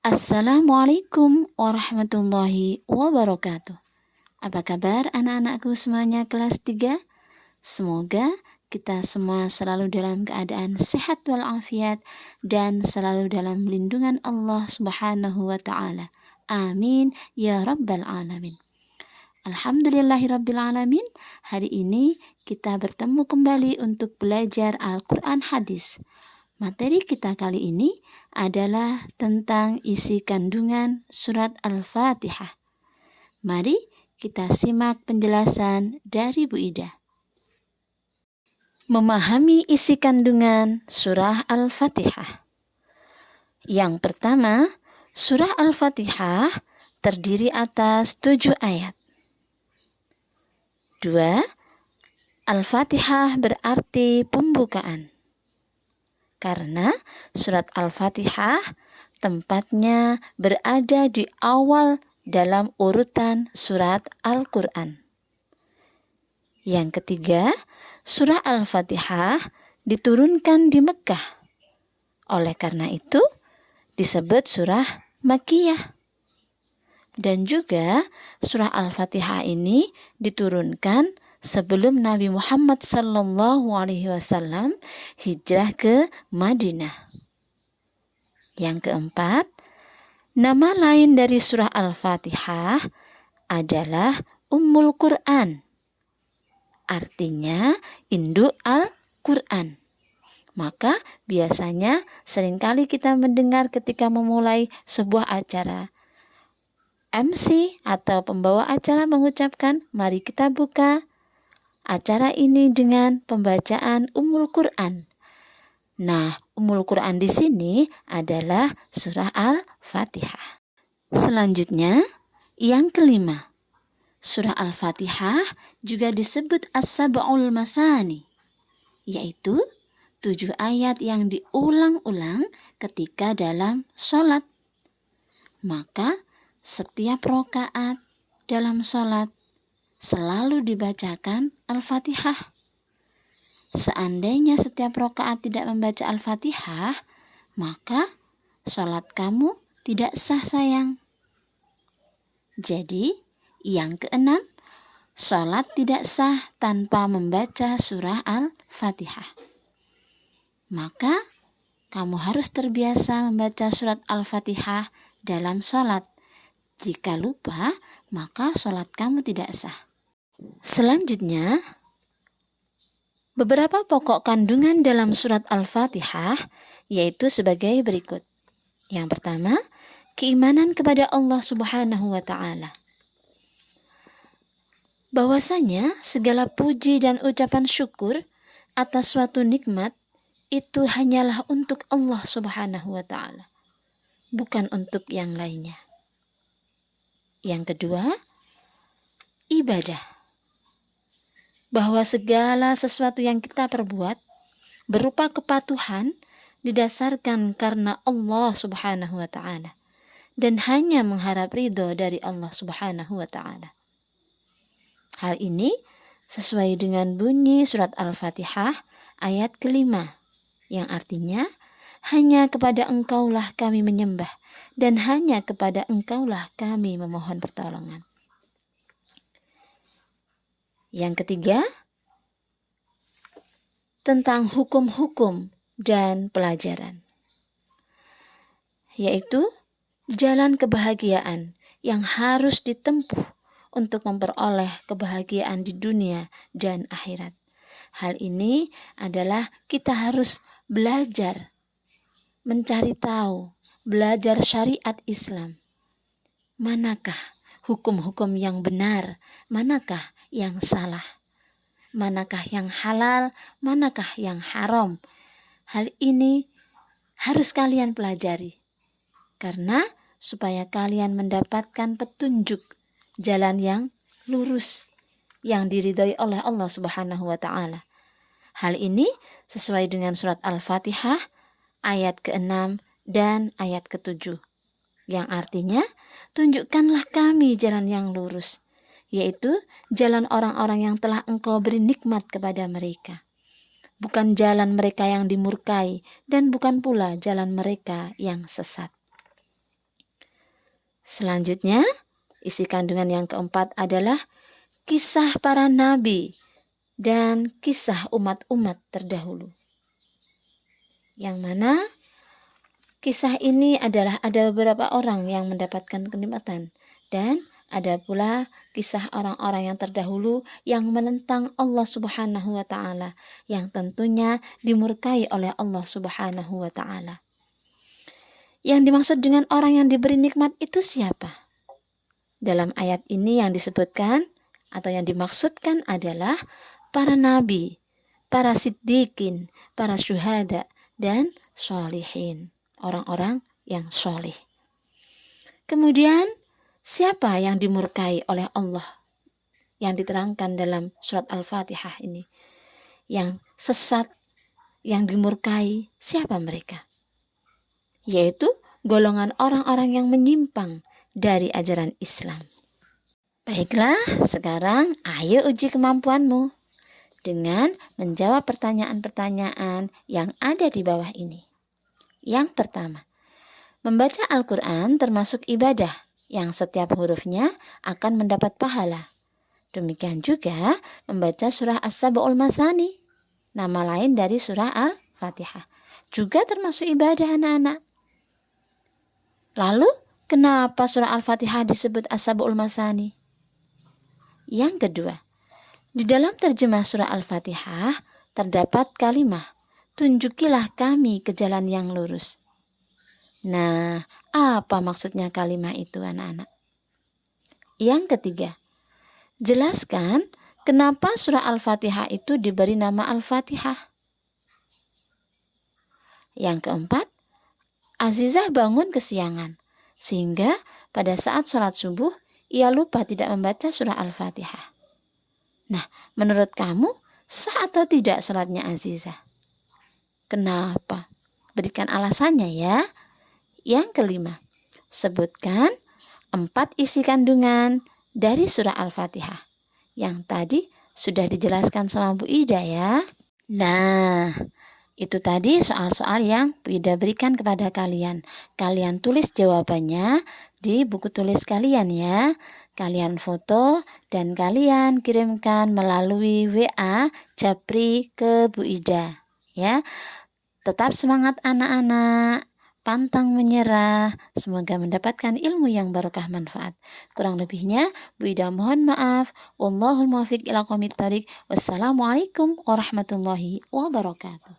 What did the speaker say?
Assalamualaikum warahmatullahi wabarakatuh. Apa kabar anak-anakku semuanya kelas 3? Semoga kita semua selalu dalam keadaan sehat walafiat dan selalu dalam lindungan Allah Subhanahu wa taala. Amin ya rabbal alamin. Alhamdulillahirabbil alamin. Hari ini kita bertemu kembali untuk belajar Al-Qur'an hadis. Materi kita kali ini adalah tentang isi kandungan surat Al-Fatihah. Mari kita simak penjelasan dari Bu Ida. Memahami isi kandungan surah Al-Fatihah. Yang pertama, surah Al-Fatihah terdiri atas 7 ayat. 2. Al-Fatihah berarti pembukaan. Karena surat Al-Fatihah tempatnya berada di awal dalam urutan surat Al-Quran. Yang ketiga, surah Al-Fatihah diturunkan di Mekah. Oleh karena itu, disebut surah Makkiyah. Dan juga surah Al-Fatihah ini diturunkan sebelum Nabi Muhammad SAW hijrah ke Madinah. Yang keempat, nama lain dari surah Al-Fatihah adalah Ummul Quran. Artinya induk Al-Quran. Maka biasanya seringkali kita mendengar ketika memulai sebuah acara, MC atau pembawa acara mengucapkan, mari kita buka acara ini dengan pembacaan Ummul Quran. Nah, Ummul Quran di sini adalah surah Al-Fatihah. Selanjutnya, yang kelima, surah Al-Fatihah juga disebut As-Sab'ul Mathani, yaitu 7 ayat yang diulang-ulang ketika dalam sholat. Maka setiap rakaat dalam sholat selalu dibacakan Al-Fatihah. Seandainya setiap rakaat tidak membaca Al-Fatihah, maka sholat kamu tidak sah sayang. Jadi, yang keenam, sholat tidak sah tanpa membaca surah Al-Fatihah. Maka, kamu harus terbiasa membaca surat Al-Fatihah dalam sholat. Jika lupa, maka sholat kamu tidak sah. Selanjutnya, beberapa pokok kandungan dalam surat Al-Fatihah yaitu sebagai berikut. Yang pertama, keimanan kepada Allah Subhanahu wa taala. Bahwasanya segala puji dan ucapan syukur atas suatu nikmat itu hanyalah untuk Allah Subhanahu wa taala, bukan untuk yang lainnya. Yang kedua, ibadah. Bahwa segala sesuatu yang kita perbuat berupa kepatuhan didasarkan karena Allah Subhanahu wa taala dan hanya mengharap ridho dari Allah Subhanahu wa taala. Hal ini sesuai dengan bunyi surat Al-Fatihah ayat kelima, yang artinya hanya kepada Engkaulah kami menyembah dan hanya kepada Engkaulah kami memohon pertolongan. Yang ketiga, tentang hukum-hukum dan pelajaran, yaitu jalan kebahagiaan yang harus ditempuh untuk memperoleh kebahagiaan di dunia dan akhirat. Hal ini adalah kita harus belajar, mencari tahu, belajar syariat Islam. Manakah hukum-hukum yang benar, manakah yang salah, manakah yang halal, manakah yang haram. Hal ini harus kalian pelajari, karena supaya kalian mendapatkan petunjuk jalan yang lurus, yang diridhai oleh Allah Subhanahu wa taala. Hal ini sesuai dengan surat Al-Fatihah ayat ke-6 dan ayat ke-7, yang artinya, tunjukkanlah kami jalan yang lurus, yaitu jalan orang-orang yang telah Engkau beri nikmat kepada mereka. Bukan jalan mereka yang dimurkai dan bukan pula jalan mereka yang sesat. Selanjutnya, isi kandungan yang keempat adalah kisah para nabi dan kisah umat-umat terdahulu. Yang mana kisah ini adalah ada beberapa orang yang mendapatkan kenikmatan dan ada pula kisah orang-orang yang terdahulu yang menentang Allah Subhanahu wa Ta'ala, yang tentunya dimurkai oleh Allah Subhanahu wa Ta'ala. Yang dimaksud dengan orang yang diberi nikmat itu siapa? Dalam ayat ini yang disebutkan atau yang dimaksudkan adalah para nabi, para siddiqin, para syuhada, dan sholihin, orang-orang yang sholih. Kemudian siapa yang dimurkai oleh Allah yang diterangkan dalam surat Al-Fatihah ini? Yang sesat, yang dimurkai, siapa mereka? Yaitu golongan orang-orang yang menyimpang dari ajaran Islam. Baiklah, sekarang ayo uji kemampuanmu dengan menjawab pertanyaan-pertanyaan yang ada di bawah ini. Yang pertama, membaca Al-Quran termasuk ibadah yang setiap hurufnya akan mendapat pahala. Demikian juga membaca surah As-Sab'ul Mathani, nama lain dari surah Al-Fatihah, juga termasuk ibadah anak-anak. Lalu, kenapa surah Al-Fatihah disebut As-Sab'ul Mathani? Yang kedua, di dalam terjemah surah Al-Fatihah terdapat kalimat, tunjukilah kami ke jalan yang lurus. Nah, apa maksudnya kalimat itu anak-anak? Yang ketiga, jelaskan kenapa surah Al-Fatihah itu diberi nama Al-Fatihah. Yang keempat, Azizah bangun kesiangan, sehingga pada saat sholat subuh, ia lupa tidak membaca surah Al-Fatihah. Nah, menurut kamu, sah atau tidak sholatnya Azizah? Kenapa? Berikan alasannya ya. Yang kelima, sebutkan 4 isi kandungan dari surah Al-Fatihah. Yang tadi sudah dijelaskan sama Bu Ida ya. Nah, itu tadi soal-soal yang Bu Ida berikan kepada kalian. Kalian tulis jawabannya di buku tulis kalian ya. Kalian foto dan kalian kirimkan melalui WA Japri ke Bu Ida ya. Tetap semangat anak-anak. Pantang menyerah, semoga mendapatkan ilmu yang barokah manfaat. Kurang lebihnya, Bu Ida mohon maaf. Wallahul muwaffiq ila aqwamit thoriq. Wassalamualaikum warahmatullahi wabarakatuh.